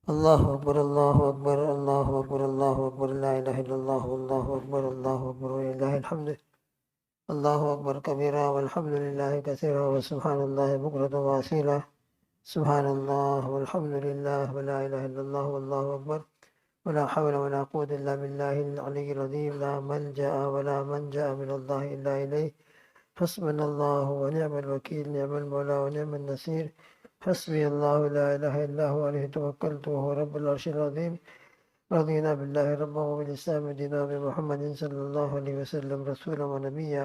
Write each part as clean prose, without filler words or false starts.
اللہ اکبر اللہ اکبر اللہ اکبر اللہ اکبر لا الہ الا اللہ اللہ اکبر وللہ الحمد اللہ اکبر کبیرہ والحمد للہ کثیرہ وسبحان اللہ بکرۃ واصیلہ سبحان اللہ والحمد للہ ولا الہ الا اللہ واللہ اکبر ولا حول ولا قوة الا باللہ العلی العظیم لا ملجأ ولا منجأ من اللہ الا الیہ حسبنا اللہ ونعم الوکیل نعم المولا ونعم النصیر حسبی اللہ لا الہ الا هو علیہ توکلت وهو رب العرش العظیم رضینا باللہ ربا وبالاسلام دینا بمحمد صلی اللہ علیہ وسلم رسولا ونبیا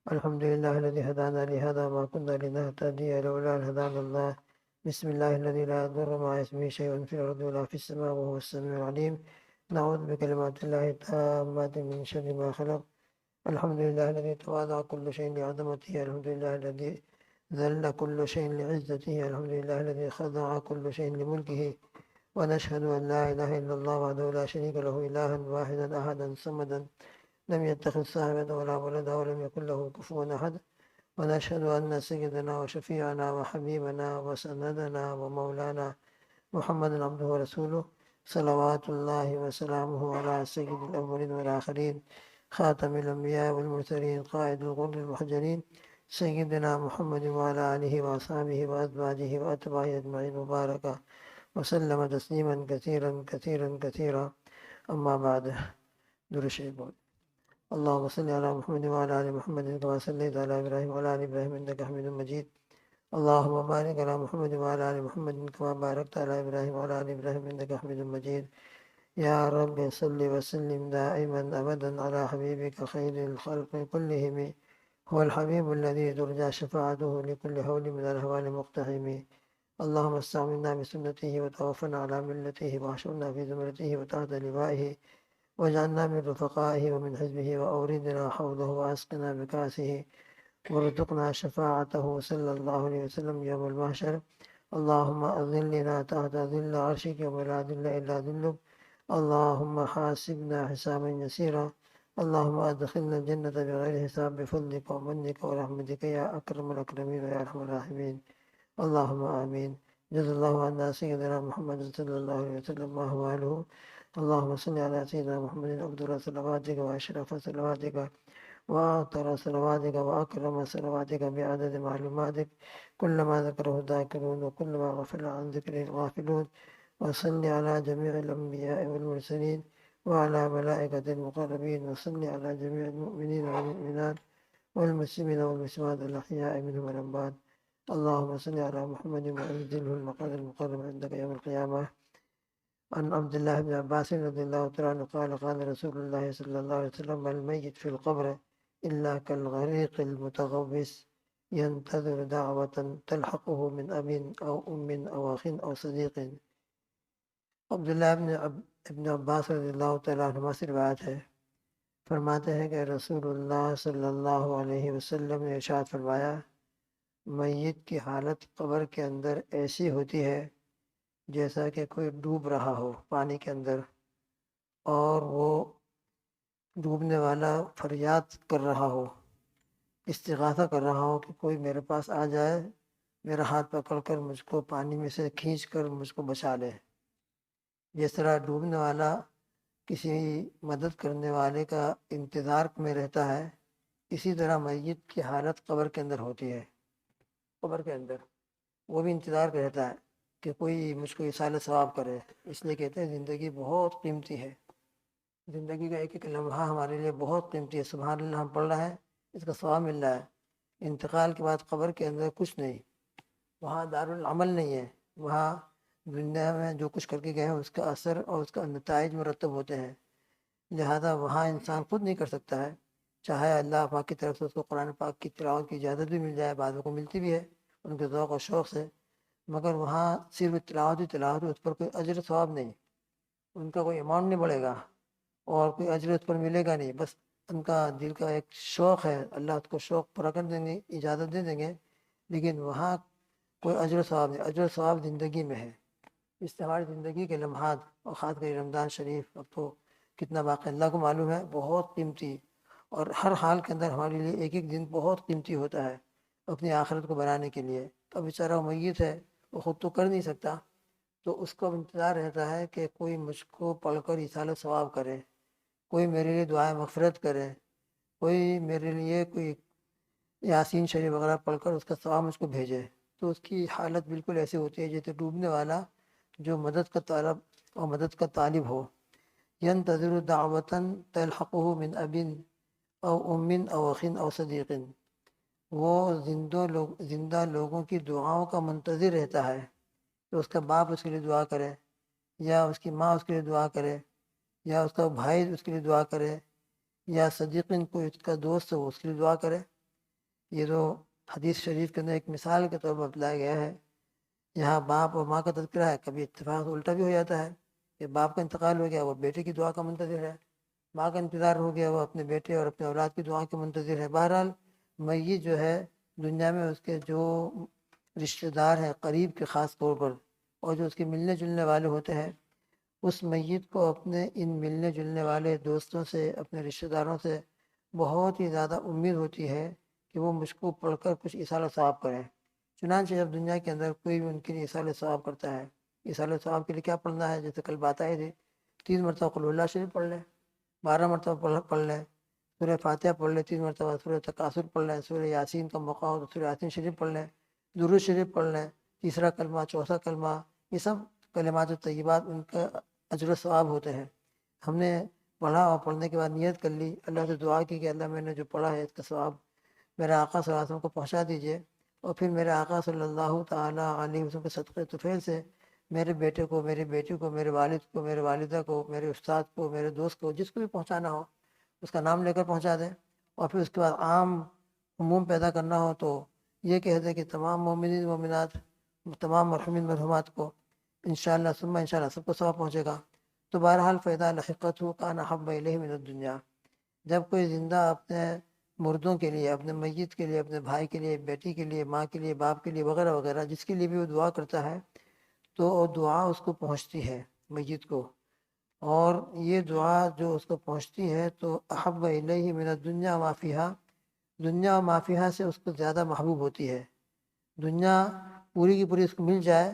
الحمد للہ الذی هدانا لهذا ما كنا لنهتدی لولا ان هدانا الله بسم الله الذي لا يضر مع اسمه شيء في الارض ولا في السماء وهو السميع العليم نعوذ بكلمات الله التامات من شر ما خلق الحمد لله الذي تواضع كل شيء لعظمته الحمد لله الذي ذل كل شيء لعزته الحمد لله الذي خضع كل شيء لملكه ونشهد أن لا إله إلا الله وحده لا شريك له إلها واحدا أحدا صمدا لم يتخذ صاحبة ولا ولدا ولم يكن له كفوا أحد ونشهد أن سيدنا وشفيعنا وحبيبنا وسندنا ومولانا محمد عبده ورسوله صلوات الله وسلامه على سيد الأولين والآخرين خاتم الأنبياء والمرسلين قائد الغر المحجلين سيدنا محمد وعلى آله وأصحابه وأزواجه وأتباعه أجمعين مبارك وسلم تسلیما کثیرا کثیرا کثیرا اما بعد درود شریف بول اللهم صل علی محمد وعلى آل محمد كما صليت على إبراهيم وعلى آل إبراهيم إنك حميد مجيد اللهم بارك على محمد وعلى آل محمد كما باركت على إبراهيم وعلى آل إبراهيم إنك حميد مجيد يا رب صل وسلم دائما أبدا على حبيبك خير الخلق كلهم هو الحبيب الذي ترجى شفاعته لكل هول من الأهوال مقتحم اللهم استعملنا بسنته وتوفنا على ملته واحشرنا في زمرته وتحت لوائه واجعلنا من رفقائه ومن حزبه وأوردنا حوضه وأسقنا بكاسه وارزقنا شفاعته صلى الله عليه وسلم يوم المحشر اللهم أظلنا تحت ظل عرشك ولا ظل إلا ظلك اللهم حاسبنا حسابا يسيرا اللهم أدخلنا الجنة بغير حساب بفضلك ومنك ورحمتك يا أكرم الأكرمين ويا أرحم الراحمين اللهم آمين جزا الله عنا سيدنا محمد صلى الله عليه وسلم ما هو أهله اللهم صل على سيدنا محمد أفضل صلواتك وأشرف صلواتك وأطهر صلواتك وأكرم صلواتك بعدد معلوماتك كلما ذكره الذاكرون وكلما غفل عن ذكره الغافلون وصل على جميع الأنبياء والمرسلين وعلى ملائكة المقربين وصل على جميع المؤمنين والمؤمنات والمسلمين والمسلمات الأحياء منهم والأموات اللهم صل على محمد وأنزله المقعد المقرب عندك يوم القيامة عن عبد الله بن عباس رضي الله تعالى عنه قال قال رسول الله صلى الله عليه وسلم الميت في القبر إلا كالغريق المتغوص ينتظر دعوة تلحقه من أب أو أم أو أخ أو صديق عبداللہ ابن عباس رضی اللہ تعالیٰ عنہ سے روایت ہے، فرماتے ہیں کہ رسول اللہ صلی اللہ علیہ وسلم نے ارشاد فرمایا، میت کی حالت قبر کے اندر ایسی ہوتی ہے جیسا کہ کوئی ڈوب رہا ہو پانی کے اندر، اور وہ ڈوبنے والا فریاد کر رہا ہو، استغاثہ کر رہا ہو کہ کوئی میرے پاس آ جائے، میرا ہاتھ پکڑ کر مجھ کو پانی میں سے کھینچ کر مجھ کو بچا لے۔ جس طرح ڈوبنے والا کسی مدد کرنے والے کا انتظار میں رہتا ہے، اسی طرح میت کی حالت قبر کے اندر ہوتی ہے۔ قبر کے اندر وہ بھی انتظار کرتا ہے کہ کوئی مجھ کو ایصال ثواب کرے، اس لیے کہتے ہیں زندگی بہت قیمتی ہے، زندگی کا ایک ایک لمحہ ہمارے لیے بہت قیمتی ہے۔ سبحان اللہ ہم پڑھ رہے ہیں، اس کا ثواب مل رہا ہے۔ انتقال کے بعد قبر کے اندر کچھ نہیں، وہاں دارالعمل نہیں ہے، وہاں دنیا میں جو کچھ کر کے گئے ہیں اس کا اثر اور اس کا نتائج مرتب ہوتے ہیں، لہذا وہاں انسان خود نہیں کر سکتا ہے، چاہے اللہ پاک کی طرف سے اس کو قرآن پاک کی تلاوت کی اجازت بھی مل جائے، بعضوں کو ملتی بھی ہے ان کے ذوق و شوق سے، مگر وہاں صرف تلاوت ہی تلاوت، اس پر کوئی اجر و ثواب نہیں، ان کا کوئی اماؤنٹ نہیں بڑھے گا اور کوئی اجر اس پر ملے گا نہیں، بس ان کا دل کا ایک شوق ہے، اللہ اس کو شوق پورا کر دیں گے، اجازت دے دیں گے، لیکن وہاں کوئی اجر و ثواب نہیں۔ اجر و ثواب زندگی میں ہے، اس سے ہماری زندگی کے لمحات، اور خاص کر رمضان شریف اب تو کتنا باقی اللہ کو معلوم ہے، بہت قیمتی، اور ہر حال کے اندر ہمارے لیے ایک ایک دن بہت قیمتی ہوتا ہے اپنی آخرت کو بنانے کے لیے۔ اب بیچارہ میت ہے، وہ خود تو کر نہیں سکتا، تو اس کو اب انتظار رہتا ہے کہ کوئی مجھ کو پڑھ کر ایصال ثواب کرے، کوئی میرے لیے دعائیں مغفرت کرے، کوئی میرے لیے کوئی یاسین شریف وغیرہ پڑھ کر اس کا ثواب مجھ کو بھیجے۔ تو اس کی حالت بالکل ایسی ہوتی ہے جیسے ڈوبنے والا جو مدد کا طالب اور مدد کا طالب ہو۔ ينتظر دعوة تلحقه من اب او ام او اخ او صدیق، وہ زندہ لوگوں کی دعاؤں کا منتظر رہتا ہے کہ اس کا باپ اس کے لیے دعا کرے، یا اس کی ماں اس کے لیے دعا کرے، یا اس کا بھائی اس کے لیے دعا کرے، یا صدیقین کوئی اس کا دوست ہو اس کے لیے دعا کرے۔ یہ جو حدیث شریف کے اندر ایک مثال کے طور پر بتلایا گیا ہے، یہاں باپ اور ماں کا تذکرہ ہے، کبھی اتفاق الٹا بھی ہو جاتا ہے کہ باپ کا انتقال ہو گیا وہ بیٹے کی دعا کا منتظر ہے، ماں کا انتظار ہو گیا وہ اپنے بیٹے اور اپنے اولاد کی دعا کے منتظر ہے۔ بہرحال میت جو ہے دنیا میں اس کے جو رشتہ دار ہیں قریب کے خاص طور پر، اور جو اس کے ملنے جلنے والے ہوتے ہیں، اس میت کو اپنے ان ملنے جلنے والے دوستوں سے، اپنے رشتہ داروں سے بہت ہی زیادہ امید ہوتی ہے کہ وہ مجھ کو پڑھ کر کچھ ایصال ثواب کریں۔ چنانچہ جب دنیا کے اندر کوئی بھی ان کے لیے ایصال ثواب کرتا ہے، ایصال ثواب کے لیے کیا پڑھنا ہے؟ جیسے کل بات آئی تھی، 3 مرتبہ قل اللہ شریف پڑھ لیں، 12 مرتبہ پڑھ لیں، سورہ فاتحہ پڑھ لیں، 3 مرتبہ سورہ تکاثر پڑھ لیں، سورہ یاسین کا موقع ہو تو سورہ یاسین شریف پڑھ لیں، درود شریف پڑھ لیں، تیسرا کلمہ، چوتھا کلمہ، یہ سب کلمات طیبات ان کا اجر و ثواب ہوتے ہیں۔ ہم نے پڑھا اور پڑھنے کے بعد نیت کر لی، اللہ سے دعا کی کہ اللہ میں نے جو پڑھا ہے اس کا ثواب میرے آقا صلی اللہ علیہ وسلم کو پہنچا دیجیے، اور پھر میرے آقا صلی اللہ تعالیٰ علیہ وسلم کے صدقے طفیل سے میرے بیٹے کو، میری بیٹی کو، میرے والد کو، میرے والدہ کو، میرے استاد کو، میرے دوست کو، جس کو بھی پہنچانا ہو اس کا نام لے کر پہنچا دیں۔ اور پھر اس کے بعد عام عموم پیدا کرنا ہو تو یہ کہہ دیں کہ تمام مومنین مومنات، تمام مرحومین مرحومات کو انشاءاللہ ثم انشاءاللہ سب کو ثواب پہنچے گا۔ تو بہرحال فَإِذَا لَحِقَتْهُ كَانَ أَحَبَّ إِلَيْهِ مِنَ الدُّنْيَا، جب کوئی زندہ اپنے مردوں کے لیے، اپنے میت کے لیے، اپنے بھائی کے لیے، بیٹی کے لیے، ماں کے لیے، باپ کے لیے وغیرہ وغیرہ جس کے لیے بھی وہ دعا کرتا ہے تو وہ دعا اس کو پہنچتی ہے میت کو، اور یہ دعا جو اس کو پہنچتی ہے تو احب الیہ من الدنیا ما فیہا، دنیا و ما فیہا سے اس کو زیادہ محبوب ہوتی ہے۔ دنیا پوری کی پوری اس کو مل جائے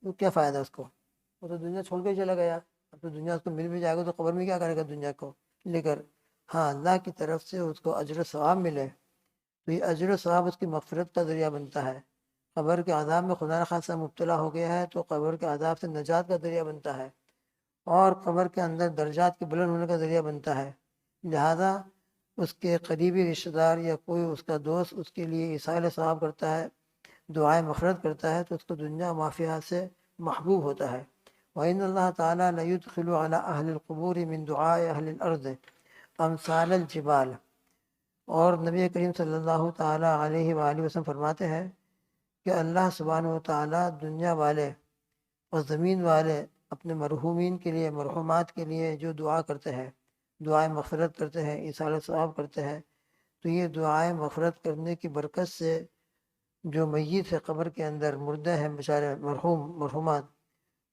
تو کیا فائدہ اس کو، وہ تو دنیا چھوڑ کے ہی چلا گیا، اب تو دنیا اس کو مل بھی جائے گا تو قبر میں کیا کرے گا دنیا کو لے کر۔ ہاں، اللہ کی طرف سے اس کو اجر و ثواب ملے تو یہ اجر و ثواب اس کی مغفرت کا ذریعہ بنتا ہے۔ قبر کے عذاب میں خدا نخواستہ مبتلا ہو گیا ہے تو قبر کے عذاب سے نجات کا ذریعہ بنتا ہے، اور قبر کے اندر درجات کے بلند ہونے کا ذریعہ بنتا ہے۔ لہذا اس کے قریبی رشتہ دار یا کوئی اس کا دوست اس کے لیے ایصال ثواب کرتا ہے، دعائیں مغفرت کرتا ہے تو اس کو دنیا مافیہ سے محبوب ہوتا ہے۔ وَإِنَّ اللَّهَ تَعَالَى لَيُدْخِلُ عَلَىٰ أَهْلِ الْقُبُورِ مِن دُعَاءِ أَهْلِ الْأَرْضِ أَمْثَالَ الْجِبَالِ، اور نبی کریم صلی اللہ تعالیٰ علیہ وآلہ وسلم فرماتے ہیں کہ اللہ سبحانہ و تعالیٰ دنیا والے اور زمین والے اپنے مرحومین کے لیے، مرحومات کے لیے جو دعا کرتے ہیں، دعائیں مغفرت کرتے ہیں، ایصال ثواب کرتے ہیں، تو یہ دعائیں مغفرت کرنے کی برکت سے جو میت ہے قبر کے اندر، مردے ہیں بیچارے مرحوم مرحومات،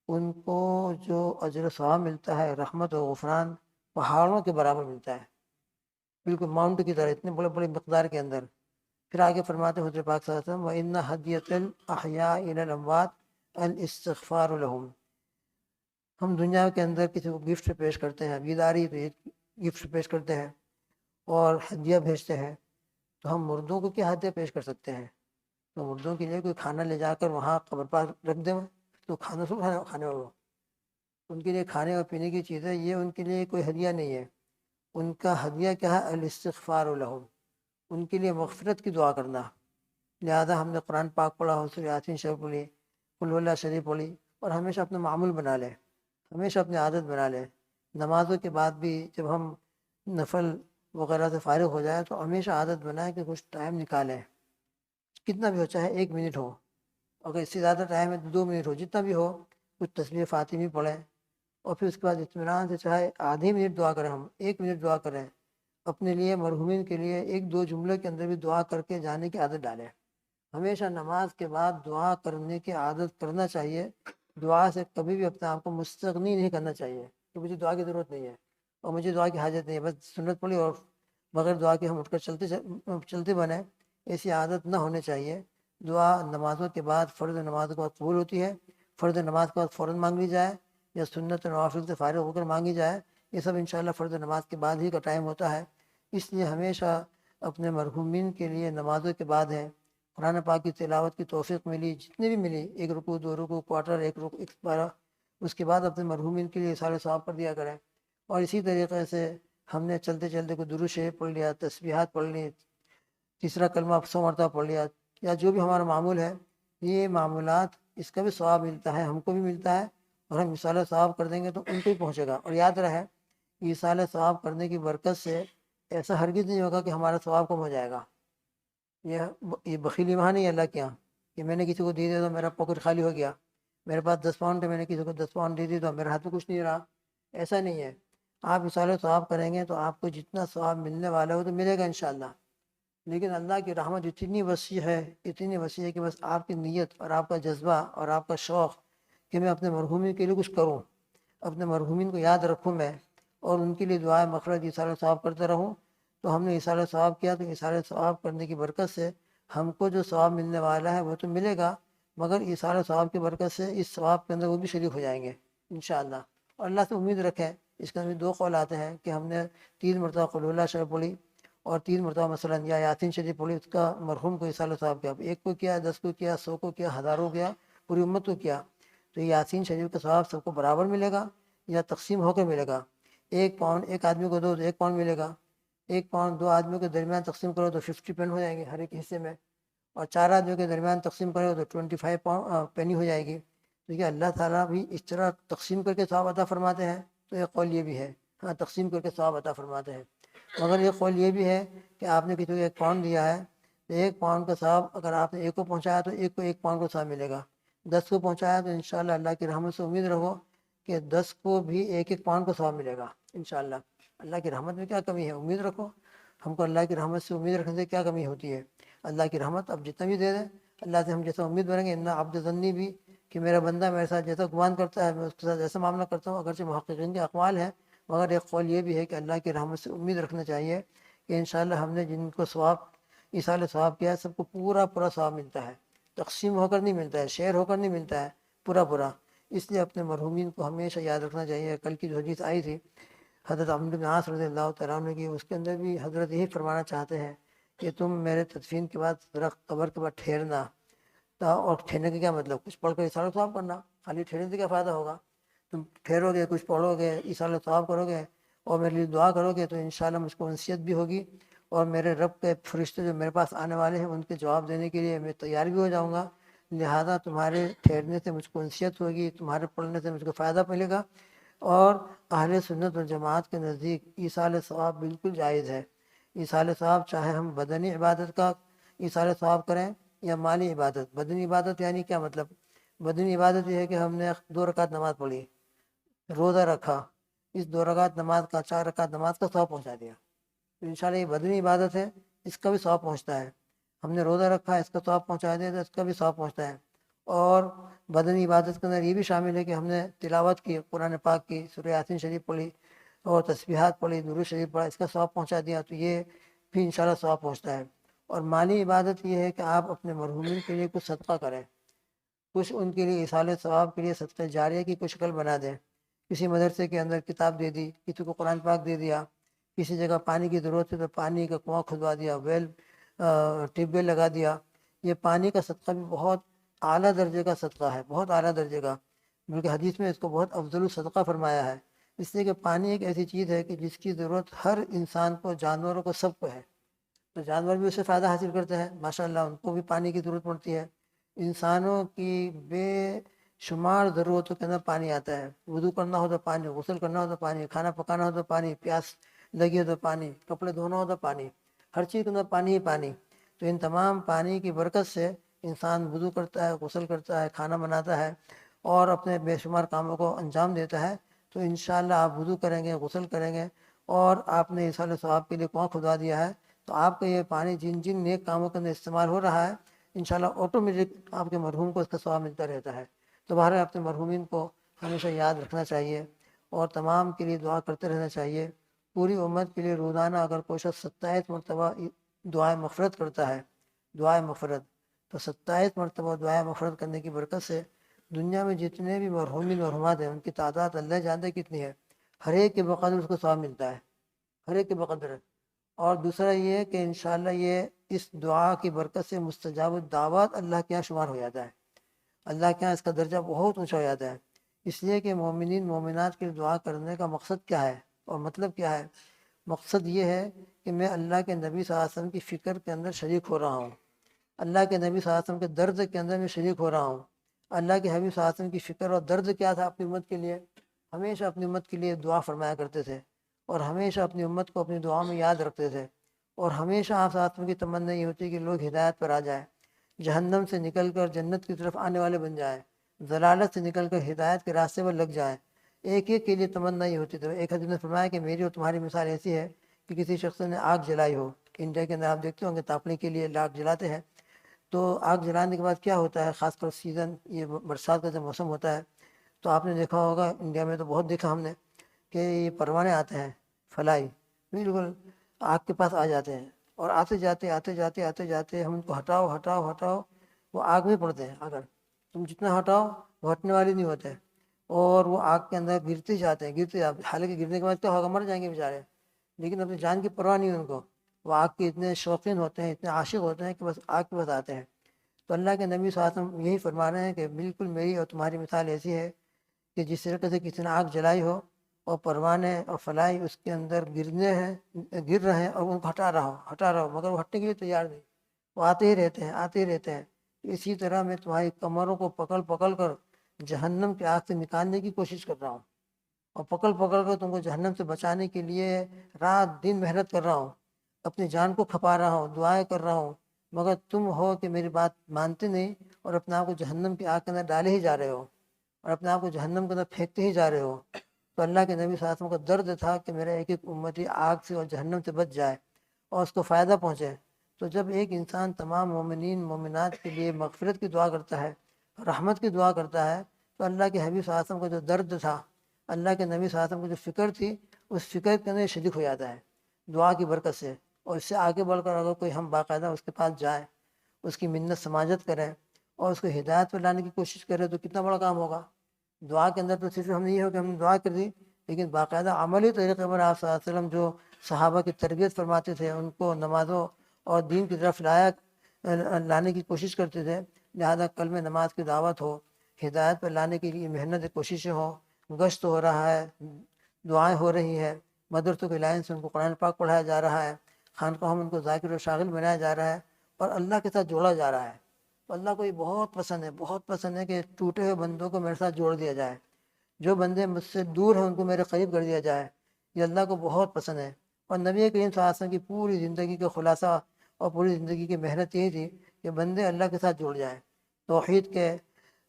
ان کو جو اجر و ثواب ملتا ہے، رحمت و غفران پہاڑوں کے برابر ملتا ہے، بالکل ماؤنٹ کی طرح، اتنے بڑے بڑے مقدار کے اندر۔ پھر آگے فرماتے ہیں حضرت پاک صلی اللہ علیہ وسلم وَإِنَّ هَدْيَةَ الْأَحْيَاءِ إِلَى الْأَمْوَاتِ الاستغفار لهم، ہم دنیا کے اندر کسی کو گفٹ پیش کرتے ہیں، عیداری پہ گفٹ پیش کرتے ہیں اور ہدیہ بھیجتے ہیں، تو ہم مردوں کو کیا ہدیہ پیش کر سکتے ہیں؟ تو مردوں کے لیے کوئی کھانا لے جا کر وہاں قبر پر رکھ دیں تو کھانا سب کھانے والوں، ان کے لیے کھانے اور پینے کی چیزیں یہ ان کے لیے کوئی ہدیہ نہیں ہے، ان کا ہدیہ کیا ہے؟ الاستغفار لهم، ان کے لیے مغفرت کی دعا کرنا۔ لہذا ہم نے قرآن پاک پڑھا ہو، سورہ یاسین شریف پڑھی، قل ہو اللہ شریف پڑھی، اور ہمیشہ اپنا معمول بنا لیں، ہمیشہ اپنی عادت بنا لیں، نمازوں کے بعد بھی جب ہم نفل وغیرہ سے فارغ ہو جائے تو ہمیشہ عادت بنائیں کہ کچھ ٹائم نکالیں، کتنا بھی ہو، چاہے 1 منٹ ہو، اگر اس سے زیادہ ٹائم ہے تو 2 منٹ ہو، جتنا بھی ہو کچھ تسبیح فاطمی پڑھیں، اور پھر اس کے بعد اطمینان سے چاہے آدھی منٹ دعا کریں، ہم 1 منٹ دعا کریں، اپنے لیے مرحومین کے لیے 1-2 جملے کے اندر بھی دعا کر کے جانے کی عادت ڈالیں۔ ہمیشہ نماز کے بعد دعا کرنے کی عادت کرنا چاہیے، دعا سے کبھی بھی اپنے آپ کو مستغنی نہیں کرنا چاہیے کہ مجھے دعا کی ضرورت نہیں ہے اور مجھے دعا کی حاجت نہیں ہے، بس سنت پڑھی اور بغیر دعا کے ہم اٹھ کر چلتے بنیں، ایسی عادت نہ ہونے چاہیے۔ دعا نمازوں کے بعد، فرض نمازوں کے بعد قبول ہوتی ہے، فرض نماز کے بعد فوراً مانگ لی جائے یا سنت نوافل سے فارغ ہو کر مانگی جائے، یہ سب انشاءاللہ فرض نماز کے بعد ہی کا ٹائم ہوتا ہے۔ اس لیے ہمیشہ اپنے مرحومین کے لیے نمازوں کے بعد ہے قرآن پاک کی تلاوت کی توفیق ملی، جتنی بھی ملی، 1 رکوع 2 رکوع کوارٹر 1 رکوع 1 پارہ، اس کے بعد اپنے مرحومین کے لیے اِصالِ ثواب کر دیا کریں۔ اور اسی طریقے سے ہم نے چلتے چلتے کوئی درود شریف پڑھ لیا، تسبیحات پڑھ لی، تیسرا کلمہ 100 مرتبہ پڑھ لیا، یا جو بھی ہمارا معمول ہے، یہ معمولات اس کا بھی ثواب ملتا ہے، ہم کو بھی ملتا ہے، اور ہم اِصالِ ثواب کر دیں گے تو ان کو ہی پہنچے گا۔ اور یاد رہے اِصالِ ثواب کرنے کی برکت سے ایسا ہرگز نہیں ہوگا کہ ہمارا ثواب کم ہو جائے گا۔ یہ بخیلی وہاں نہیں ہے اللہ کے یہاں کہ میں نے کسی کو دے دیا تو میرا پاکٹ خالی ہو گیا، میرے پاس 10 پاؤنڈ ہے، میں نے کسی کو 10 پاؤنڈ دے دی تو میرے ہاتھ میں کچھ نہیں رہا۔ ایسا نہیں ہے، آپ اِصالِ ثواب کریں گے تو آپ کو جتنا ثواب ملنے والا ہے وہ تو ملے گا انشاءاللہ، لیکن اللہ کی رحمت اتنی وسیع ہے، اتنی وسیع ہے کہ بس آپ کی نیت اور آپ کا جذبہ اور آپ کا شوق کہ میں اپنے مرحومین کے لیے کچھ کروں، اپنے مرحومین کو یاد رکھوں میں، اور ان کے لیے دعائے مغفرت اِصالِ ثواب کرتے رہوں، تو ہم نے اِصالِ ثواب کیا، تو اِصالِ ثواب کرنے کی برکت سے ہم کو جو ثواب ملنے والا ہے وہ تو ملے گا، مگر اِصالِ ثواب کی برکت سے اس ثواب کے اندر وہ بھی شریک ہو جائیں گے انشاءاللہ۔ اور اللہ سے امید رکھیں، اس کے اندر 2 قول آتے ہیں کہ ہم نے 3 مرتبہ قل اللہ شریف پڑھی اور 3 مرتبہ مثلاً یا یاسین شریف پڑھی، اس کا مرحوم کو اِصالِ ثواب کیا، 1 کو کیا، 10 کو کیا، 100 کو کیا، ہزاروں کیا، پوری امت کو کیا، تو یہ یاسین شریف کا ثواب سب کو برابر ملے گا یا تقسیم ہو کے ملے گا؟ 1 پاؤنڈ ایک آدمی کو دو تو 1 پاؤنڈ ملے گا، 1 پاؤنڈ 2 آدمیوں کے درمیان تقسیم کرو تو 50 پین ہو جائیں گے ہر ایک حصے میں، اور 4 آدمیوں کے درمیان تقسیم کرو تو 25 پینی ہو جائے گی۔ تو یہ اللہ تعالیٰ بھی اس طرح تقسیم کر کے ثواب عطا فرماتے ہیں، تو ایک قول یہ بھی ہے، ہاں تقسیم کر کے ثواب عطا فرماتے ہیں، مگر ایک قول یہ بھی ہے کہ آپ نے کسی کو 1 پاؤنڈ دیا ہے تو 1 پاؤنڈ کا ثواب اگر آپ نے 1 کو پہنچایا تو 1 کو 1 پاؤنڈ کا ثواب ملے گا، 10 کو پہنچایا تو انشاءاللہ اللہ کی رحمت سے امید رکھو کہ 10 کو بھی 1 پاؤنڈ کا ثواب ملے گا انشاءاللہ۔ اللہ کی رحمت میں کیا کمی ہے، امید رکھو، ہم کو اللہ کی رحمت سے امید رکھنے سے کیا کمی ہوتی ہے؟ اللہ کی رحمت اب جتنا بھی دے دیں، اللہ سے ہم جیسا امید بنیں گے، اِنَّ عبد ظنی بھی، کہ میرا بندہ میرے ساتھ جیسا گمان کرتا ہے میں اس کے ساتھ جیسا معاملہ کرتا ہوں، اگرچہ محققین کے اقوال ہیں، مگر ایک قول یہ بھی ہے کہ اللہ کی رحمت سے امید رکھنا چاہیے کہ انشاءاللہ ہم نے جن کو ثواب اِصالِ ثواب کیا ہے سب کو پورا پورا ثواب ملتا ہے، تقسیم ہو کر نہیں ملتا ہے، شیئر ہو کر نہیں ملتا ہے، پورا پورا۔ اس لیے اپنے مرحومین کو ہمیشہ یاد رکھنا چاہیے۔ کل کی جو حدیث آئی تھی حضرت عمرو بن عاص رضی اللہ تعالیٰ عنہ کی، اس کے اندر بھی حضرت یہی فرمانا چاہتے ہیں کہ تم میرے تدفین کے بعد ذرا قبر کے بعد ٹھہرنا، اور ٹھہرنے کا کیا مطلب؟ کچھ پڑھ کر اِصالِ ثواب کرنا، خالی ٹھہرنے سے کیا فائدہ ہوگا؟ تم ٹھہرو گے، کچھ پڑھو گے، اِصالِ ثواب کرو گے اور میرے لیے دعا کرو گے تو انشاءاللہ مجھ کو انسیت بھی ہوگی، اور میرے رب کے فرشتے جو میرے پاس آنے والے ہیں ان کے جواب دینے کے لیے میں تیار بھی ہو جاؤں گا، لہٰذا تمہارے ٹھہرنے سے مجھ کو انسیت ہوگی، تمہارے پڑھنے سے مجھ کو فائدہ ملے گا۔ اور اہل سنت والجماعت کے نزدیک اِصالِ ثواب بالکل جائز ہے۔ اِصالِ ثواب چاہے ہم بدنی عبادت کا اِصالِ ثواب کریں یا مالی عبادت۔ بدنی عبادت یعنی کیا مطلب؟ بدنی عبادت یہ ہے کہ ہم نے 2 رکعت نماز پڑھی، روزہ رکھا، اس 2 رکعت نماز کا 4 رکعت نماز کا ثواب پہنچا دیا، تو انشاءاللہ یہ بدنی عبادت ہے، اس کا بھی ثواب پہنچتا ہے۔ ہم نے روزہ رکھا، اس کا ثواب پہنچا دیا تو اس کا بھی ثواب پہنچتا ہے۔ اور بدنی عبادت کے اندر یہ بھی شامل ہے کہ ہم نے تلاوت کی، قرآن پاک کی، سورہ یاسین شریف پڑھی اور تسبیحات پڑھی، درود شریف پڑھا، اس کا ثواب پہنچا دیا، تو یہ بھی انشاءاللہ ثواب پہنچتا ہے۔ اور مالی عبادت یہ ہے کہ آپ اپنے مرحومین کے لیے کچھ صدقہ کریں، کچھ ان کے لیے اِصالِ ثواب کے لیے صدقہ جاریہ کی کوئی شکل بنا دیں، کسی مدرسے کے اندر کتاب دے دی، کسی کو قرآن پاک دے دیا، کسی جگہ پانی کی ضرورت ہے تو پانی کا کنواں کھدوا دیا، ٹیوب ویل لگا دیا۔ یہ پانی کا صدقہ بھی بہت اعلیٰ درجے کا صدقہ ہے، بہت اعلیٰ درجے کا، بلکہ حدیث میں اس کو بہت افضل الصدقہ فرمایا ہے، اس لیے کہ پانی ایک ایسی چیز ہے کہ جس کی ضرورت ہر انسان کو، جانوروں کو، سب کو ہے، تو جانور بھی اس سے فائدہ حاصل کرتے ہیں، ماشاءاللہ ان کو بھی پانی کی ضرورت پڑتی ہے۔ انسانوں کی بے شمار ضرورتوں کے اندر پانی آتا ہے، وضو کرنا ہو تو پانی، غسل کرنا ہو تو پانی، کھانا پکانا ہو تو پانی، پیاس لگی ہو تو پانی، کپڑے دھونا ہو تو پانی، ہر چیز کے اندر پانی ہی پانی۔ تو ان تمام پانی کی برکت سے انسان وضو کرتا ہے، غسل کرتا ہے، کھانا بناتا ہے اور اپنے بے شمار کاموں کو انجام دیتا ہے۔ تو انشاءاللہ آپ وضو کریں گے، غسل کریں گے اور آپ نے اِصالِ ثواب کے لیے کنواں کھدوا دیا ہے، تو آپ کا یہ پانی جن جن نیک کاموں کے اندر استعمال ہو رہا ہے انشاءاللہ آٹومیٹک آپ کے مرحوم کو اس کا ثواب ملتا رہتا ہے۔ تو بہرحال اپنے مرحومین کو ہمیشہ یاد رکھنا چاہیے اور تمام کے لیے دعا کرتے رہنا چاہیے۔ پوری امت کے لیے روزانہ اگر کوئی شخص 27 مرتبہ دعائے مغفرت کرتا ہے، دعائے مغفرت، تو 27 مرتبہ دعائے مغفرت کرنے کی برکت سے دنیا میں جتنے بھی مرحومین مرحومات ہیں ان کی تعداد اللہ جانتے کتنی ہے، ہر ایک کے بقدر اس کو ثواب ملتا ہے، ہر ایک کے بقدر۔ اور دوسرا یہ ہے کہ انشاءاللہ یہ اس دعا کی برکت سے مستجاب الدعوات اللہ کے یہاں شمار ہو جاتا ہے، اللہ کے یہاں اس کا درجہ بہت اونچا ہو جاتا ہے۔ اس لیے کہ مومنین مومنات کے دعا کرنے کا مقصد کیا ہے اور مطلب کیا ہے؟ مقصد یہ ہے کہ میں اللہ کے نبی صلی اللہ علیہ وسلم کی فکر کے اندر شریک ہو رہا ہوں، اللہ کے نبی صلی اللہ علیہ وسلم کے درد کے اندر میں شریک ہو رہا ہوں۔ اللہ کے حبیب صلی اللہ علیہ وسلم کی فکر اور درد کیا تھا اپنی امت کے لیے؟ ہمیشہ اپنی امت کے لیے دعا فرمایا کرتے تھے اور ہمیشہ اپنی امت کو اپنی دعا میں یاد رکھتے تھے، اور ہمیشہ آپ صلی اللہ علیہ وسلم کی تمنا یہ ہوتی کہ لوگ ہدایت پر آ جائیں، جہنم سے نکل کر جنت کی طرف آنے والے بن جائیں، ضلالت سے نکل کر ہدایت کے راستے پر لگ جائیں۔ ایک ایک کے لیے تمنا یہ ہوتی تھی۔ ایک حدیث نے فرمایا کہ میری اور تمہاری مثال ایسی ہے کہ کسی شخص نے آگ جلائی ہو۔ انڈیا کے اندر آپ دیکھتے ہوں گے تاپنے کے لیے آگ جلاتے ہیں، تو آگ جلانے کے بعد کیا ہوتا ہے، خاص کر سیزن یہ برسات کا جب موسم ہوتا ہے تو آپ نے دیکھا ہوگا، انڈیا میں تو بہت دیکھا ہم نے، کہ یہ پروانے آتے ہیں فلائی، بالکل آگ کے پاس آ جاتے ہیں، اور آتے جاتے ہم ان کو ہٹاؤ ہٹاؤ ہٹاؤ، وہ آگ میں پڑتے ہیں، اگر تم جتنا ہٹاؤ وہ ہٹنے والی نہیں ہوتے، اور وہ آگ کے اندر گرتے جاتے ہیں، حالانکہ گرنے کے بعد کیا ہوگا، مر جائیں گے بیچارے، لیکن اپنی جان کی پرواہ نہیں ہے ان کو، وہ آگ کے اتنے شوقین ہوتے ہیں، اتنے عاشق ہوتے ہیں کہ بس آگ کے پاس آتے ہیں۔ تو اللہ کے نبی صلی اللہ علیہ وسلم یہی فرما رہے ہیں کہ بالکل میری اور تمہاری مثال ایسی ہے کہ جس طریقے سے کسی نے آگ جلائی ہو اور پروانے اور فلائی اس کے اندر گر رہے ہیں، اور ان کو ہٹا رہا ہو، مگر وہ ہٹنے کے لیے تیار نہیں، وہ آتے ہی رہتے ہیں۔ اسی طرح میں تمہاری کمروں کو پکڑ کر جہنم کی آگ سے نکالنے کی کوشش کر رہا ہوں، اور پکڑ کر تم کو جہنم سے بچانے کے لیے رات دن محنت کر رہا ہوں، اپنی جان کو کھپا رہا ہوں، دعائیں کر رہا ہوں، مگر تم ہو کہ میری بات مانتے نہیں، اور اپنے آپ کو جہنم کی آگ کے اندر ڈالے ہی جا رہے ہو، اور اپنے آپ کو جہنم کے اندر پھینکتے ہی جا رہے ہو۔ تو اللہ کے نبی صلی اللہ علیہ وسلم کا درد تھا کہ میرا ایک ایک امتی آگ سے اور جہنم سے بچ جائے اور اس کو فائدہ پہنچے۔ تو جب ایک انسان تمام مومنین مومنات کے لیے مغفرت کی دعا کرتا ہے، رحمت کی دعا کرتا ہے، تو اللہ کے حبیب صلی اللہ علیہ وسلم کا جو درد تھا، اللہ کے نبی صلی اللہ علیہ وسلم کی جو فکر تھی، اس فکر کے اندر شریک ہو جاتا ہے دعا کی برکت سے۔ اور اس سے آگے بڑھ کر اگر کوئی ہم باقاعدہ اس کے پاس جائیں، اس کی منت سماجت کریں اور اس کو ہدایت پر لانے کی کوشش کریں، تو کتنا بڑا کام ہوگا۔ دعا کے اندر تو صرف ہم نہیں ہو کہ ہم نے دعا کر دی، لیکن باقاعدہ عملی طریقے پر آپ صلی اللہ علیہ وسلم جو صحابہ کی تربیت فرماتے تھے، ان کو نمازوں اور دین کی طرف لانے کی کوشش کرتے تھے۔ لہذا کل میں نماز کی دعوت ہو، ہدایت پر لانے کے لیے محنت کوششیں ہوں، گشت ہو رہا ہے، دعائیں ہو رہی ہے، مدرسوں کے لائن سے ان کو قرآن پاک پڑھایا جا رہا ہے، خانقاہوں میں ان کو ذاکر و شاغل بنایا جا رہا ہے، اور اللہ کے ساتھ جوڑا جا رہا ہے۔ تو اللہ کو یہ بہت پسند ہے کہ ٹوٹے ہوئے بندوں کو میرے ساتھ جوڑ دیا جائے، جو بندے مجھ سے دور ہیں ان کو میرے قریب کر دیا جائے، یہ اللہ کو بہت پسند ہے۔ اور نبی کریم صلی اللہ علیہ وسلم کی پوری زندگی کا خلاصہ اور پوری زندگی کی محنت یہی تھی کہ بندے اللہ کے ساتھ جڑ جائیں، توحید کے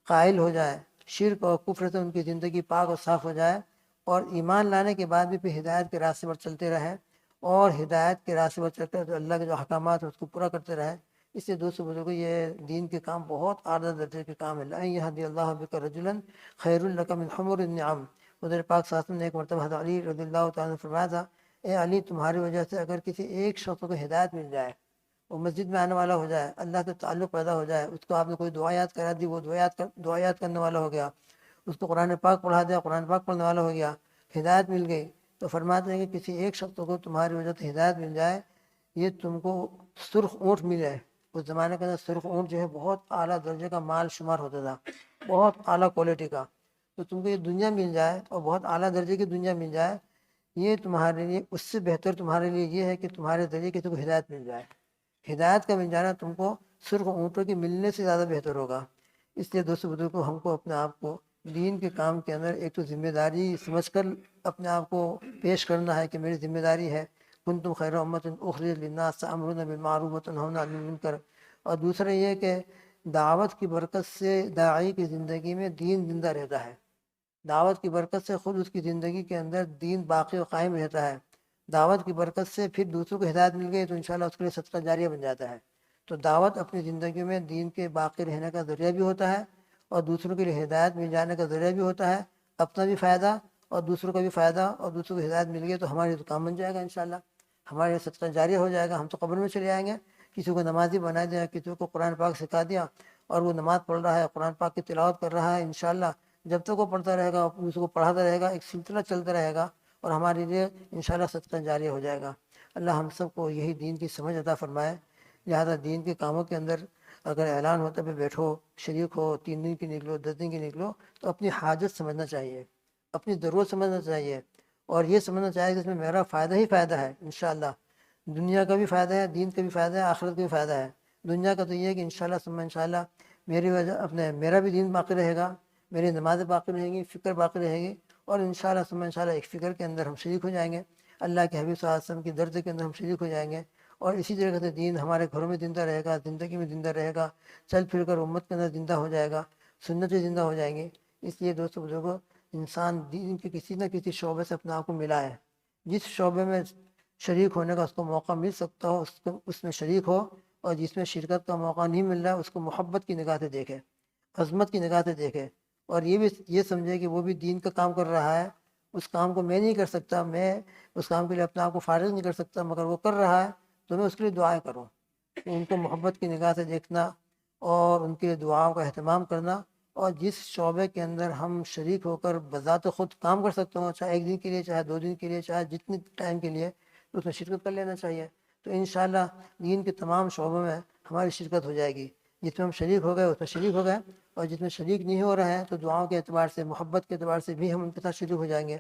قائل ہو جائے، شرک اور کفر سے ان کی زندگی پاک اور صاف ہو جائے، اور ایمان لانے کے بعد بھی پھر ہدایت کے راستے پر چلتے رہیں، اور ہدایت کے راستے پر چل کر اللہ کے جو احکامات ہیں اس کو پورا کرتے رہیں۔ اس سے دوستو بزرگوں، یہ دین کے کام بہت اعلیٰ درجے کے کام ہے۔ لَأَن يَهْدِيَ اللَّهُ بِكَ رَجُلًا خَيْرٌ لَكَ مِنْ حُمُرِ النِّعَمِ۔ حضور پاک صلی اللہ علیہ وسلم نے ایک مرتبہ حضرت علی رضی اللہ تعالیٰ نے فرمایا تھا، اے علی، تمہاری وجہ سے اگر کسی ایک شخص کو ہدایت مل جائے، وہ مسجد میں آنے والا ہو جائے، اللہ سے تعلق پیدا ہو جائے، اس کو آپ نے کوئی دعا یاد کرا دی، وہ دعا یاد کرنے والا ہو گیا، اس کو قرآن پاک پڑھا دیا، قرآن پاک پڑھنے والا ہو گیا، ہدایت مل گئی، تو فرماتے ہیں کہ کسی ایک شخص کو تمہاری وجہ سے ہدایت مل جائے، یہ تم کو سرخ اونٹ ملے۔ اس زمانے کے اندر سرخ اونٹ جو ہے بہت اعلیٰ درجے کا مال شمار ہوتا تھا، بہت اعلیٰ کوالٹی کا۔ تو تم کو یہ دنیا مل جائے اور بہت اعلیٰ درجے کی دنیا مل جائے، یہ تمہارے لیے، اس سے بہتر تمہارے لیے یہ ہے کہ تمہارے ذریعے کسی کو ہدایت مل جائے۔ ہدایت کا مل جانا تم کو سرخ اونٹوں کے ملنے سے زیادہ بہتر ہوگا۔ اس لیے دوستو بزرگوں، ہم کو اپنے آپ کو دین کے کام کے اندر ایک تو ذمہ داری سمجھ کر اپنے آپ کو پیش کرنا ہے کہ میری ذمہ داری ہے، کنتم خیر امۃ اخرجت للناس تأمرون بالمعروف وتنہون عن المنکر۔ اور دوسرا یہ کہ دعوت کی برکت سے داعی کی زندگی میں دین زندہ رہتا ہے، دعوت کی برکت سے خود اس کی زندگی کے اندر دین باقی و قائم رہتا ہے، دعوت کی برکت سے پھر دوسروں کو ہدایت مل گئی تو انشاءاللہ اس کے لیے صدقہ جاریہ بن جاتا ہے۔ تو دعوت اپنی زندگی میں دین کے باقی رہنے کا ذریعہ بھی ہوتا ہے، اور دوسروں کے لیے ہدایت مل جانے کا ذریعہ بھی ہوتا ہے، اپنا بھی فائدہ اور دوسروں کا بھی فائدہ، اور دوسروں کو ہدایت مل گئی تو ہمارے تو کام بن جائے گا انشاءاللہ، ہمارے صدقہ جاریہ ہو جائے گا، ہم تو قبر میں چلے آئیں گے۔ کسی کو نمازی بنا دیا، کسی کو قرآن پاک سکھا دیا، اور وہ نماز پڑھ رہا ہے، قرآن پاک کی تلاوت کر رہا ہے، انشاءاللہ جب تک وہ پڑھتا رہے گا اس کو پڑھاتا رہے گا، ایک سلسلہ چلتا رہے گا اور ہمارے لیے انشاءاللہ صدقہ جاریہ ہو جائے گا۔ اللہ ہم سب کو یہی دین کی سمجھ عطا فرمائے۔ لہذا دین کے کاموں کے اندر اگر اعلان ہوتا ہے بیٹھو، شریک ہو، 3 دن کی نکلو، 10 دن کی نکلو، تو اپنی حاجت سمجھنا چاہیے، اپنی ضرورت سمجھنا چاہیے، اور یہ سمجھنا چاہیے کہ اس میں میرا فائدہ ہی فائدہ ہے انشاءاللہ۔ دنیا کا بھی فائدہ ہے، دین کا بھی فائدہ ہے، آخرت کا بھی فائدہ ہے۔ دنیا کا تو یہ ہے کہ انشاءاللہ ثم انشاءاللہ میری وجہ میرا بھی دین باقی رہے گا، میری نمازیں باقی رہیں گی، فکر باقی رہے گی، اور انشاءاللہ ثم انشاءاللہ ایک فکر کے اندر ہم شریک ہو جائیں گے، اللہ کے حبیب صلی اللہ علیہ وسلم کی درد کے اندر ہم شریک ہو جائیں گے، اور اسی طریقے سے دین ہمارے گھروں میں زندہ رہے گا، زندگی میں زندہ رہے گا، چل پھر کر امت کے اندر زندہ ہو جائے گا، سنتیں زندہ ہو جائیں گی۔ اس لیے دوستو بزرگوں، انسان دین کے کسی نہ کسی شعبے سے اپنے آپ کو ملا ہے، جس شعبے میں شریک ہونے کا اس کو موقع مل سکتا ہو اس میں شریک ہو، اور جس میں شرکت کا موقع نہیں مل رہا ہے اس کو محبت کی نگاہ سے دیکھے، عظمت کی نگاہ سے دیکھے، اور یہ بھی یہ سمجھے کہ وہ بھی دین کا کام کر رہا ہے، اس کام کو میں نہیں کر سکتا، میں اس کام کے لیے اپنے آپ کو فارغ نہیں کر سکتا، مگر وہ کر رہا ہے تو میں اس کے لیے دعائیں کروں۔ ان کو محبت کی نگاہ سے دیکھنا اور ان کے لیے دعاؤں کا اہتمام کرنا، اور جس شعبے کے اندر ہم شریک ہو کر بذات خود کام کر سکتے ہوں، چاہے 1 دن کے لیے، چاہے 2 دن کے لیے، چاہے جتنے ٹائم کے لیے، تو اس میں شرکت کر لینا چاہیے۔ تو انشاءاللہ دین کے تمام شعبوں میں ہماری شرکت ہو جائے گی، جس میں ہم شریک ہو گئے اس میں شریک ہو گئے، اور جس میں شریک نہیں ہو رہے ہیں تو دعاؤں کے اعتبار سے، محبت کے اعتبار سے بھی ہم ان کے ساتھ شریک ہو جائیں گے۔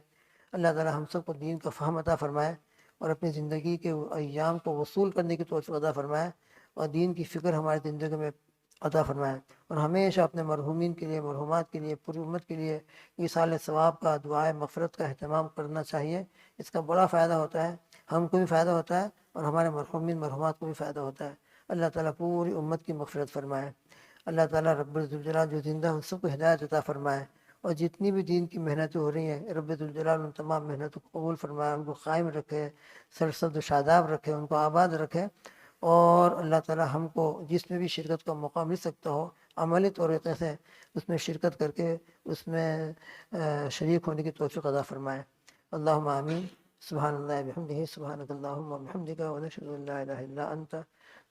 اللہ تعالی ہم سب کو دین کا فہم عطا فرمائے، اور اپنی زندگی کے ایام کو وصول کرنے کی توفیق عطا فرمائے، اور دین کی فکر ہماری زندگی میں عطا فرمائے، اور ہمیشہ اپنے مرحومین کے لیے، مرحومات کے لیے، پوری امت کے لیے ایصال ثواب کا، دعائے مغفرت کا اہتمام کرنا چاہیے۔ اس کا بڑا فائدہ ہوتا ہے، ہم کو بھی فائدہ ہوتا ہے، اور ہمارے مرحومین مرحومات کو بھی فائدہ ہوتا ہے۔ اللہ تعالیٰ پوری امت کی مغفرت فرمائے۔ اللہ تعالیٰ رب الجلال جو زندہ ان سب کو ہدایت عطا فرمائے، اور جتنی بھی دین کی محنتیں ہو رہی ہیں رب الجلال ان تمام محنتوں کو قبول فرمائے، ان کو قائم رکھے، سرسبز و شاداب رکھے، ان کو آباد رکھے، اور اللہ تعالیٰ ہم کو جس میں بھی شرکت کا موقع مل سکتا ہو عملی طریقے سے اس میں شرکت کر کے اس میں شریک ہونے کی توفیق عطا فرمائے۔ اللہم آمین۔ سبحان اللہ بحمدہ، سبحانک اللہم وبحمدک، ونشہد ان لا الہ الا انت،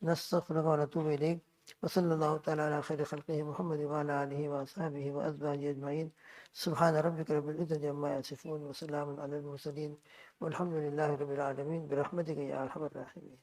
نستغفرک ونتوب الیک، وصلی اللہ تعالی علی خیر خلقہ محمد وعلی آلہ واصحابہ وازواجہ اجمعین۔ سبحان ربک رب العزۃ عما یصفون، وسلام علی المرسلین، والحمد للہ رب العالمین، برحمتک یا ارحم الراحمین۔